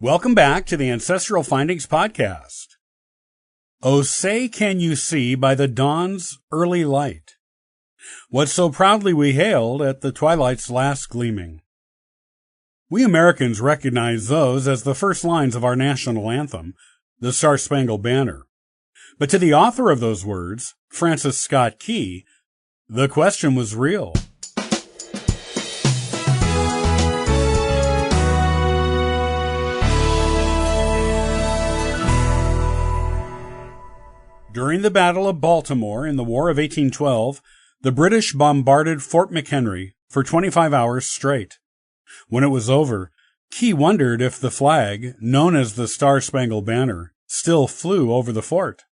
Welcome back to the Ancestral Findings Podcast. Oh, say can you see by the dawn's early light what so proudly we hailed at the twilight's last gleaming. We Americans recognize those as the first lines of our national anthem, the Star-Spangled Banner. But to the author of those words, Francis Scott Key, the question was real. During the Battle of Baltimore in the War of 1812, the British bombarded Fort McHenry for 25 hours straight. When it was over, Key wondered if the flag, known as the Star-Spangled Banner, still flew over the fort.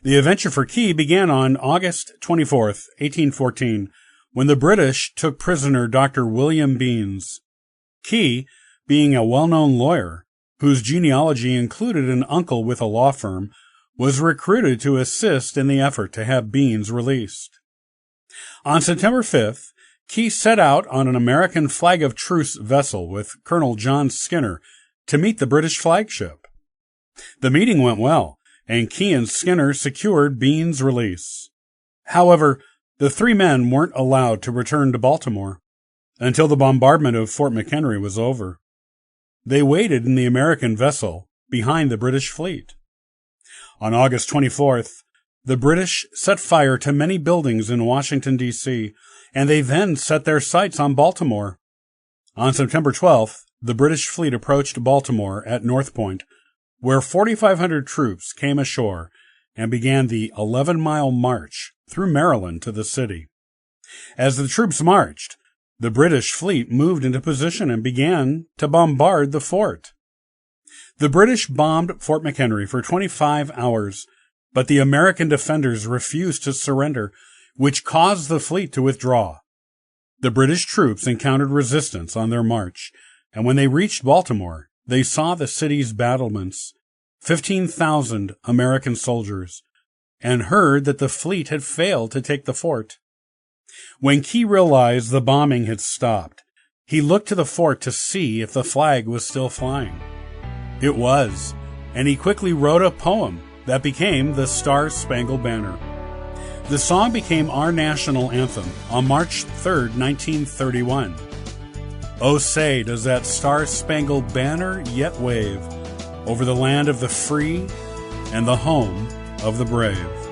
The adventure for Key began on August 24, 1814, when the British took prisoner Dr. William Beans. Key, being a well-known lawyer, whose genealogy included an uncle with a law firm, was recruited to assist in the effort to have Beans released. On September 5th, Key set out on an American flag of truce vessel with Colonel John Skinner to meet the British flagship. The meeting went well, and Key and Skinner secured Beans' release. However, the three men weren't allowed to return to Baltimore until the bombardment of Fort McHenry was over. They waited in the American vessel behind the British fleet. On August 24th, the British set fire to many buildings in Washington, D.C., and they then set their sights on Baltimore. On September 12th, the British fleet approached Baltimore at North Point, where 4,500 troops came ashore and began the 11-mile march through Maryland to the city. As the troops marched, the British fleet moved into position and began to bombard the fort. The British bombed Fort McHenry for 25 hours, but the American defenders refused to surrender, which caused the fleet to withdraw. The British troops encountered resistance on their march, and when they reached Baltimore, they saw the city's battlements, 15,000 American soldiers, and heard that the fleet had failed to take the fort. When Key realized the bombing had stopped, he looked to the fort to see if the flag was still flying. It was, and he quickly wrote a poem that became the Star-Spangled Banner. The song became our national anthem on March 3, 1931. Oh, say, does that Star-Spangled Banner yet wave over the land of the free and the home of the brave?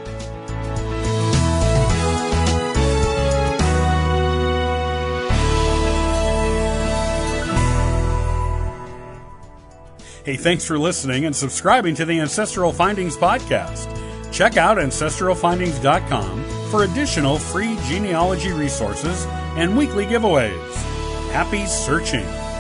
Hey, thanks for listening and subscribing to the Ancestral Findings Podcast. Check out ancestralfindings.com for additional free genealogy resources and weekly giveaways. Happy searching!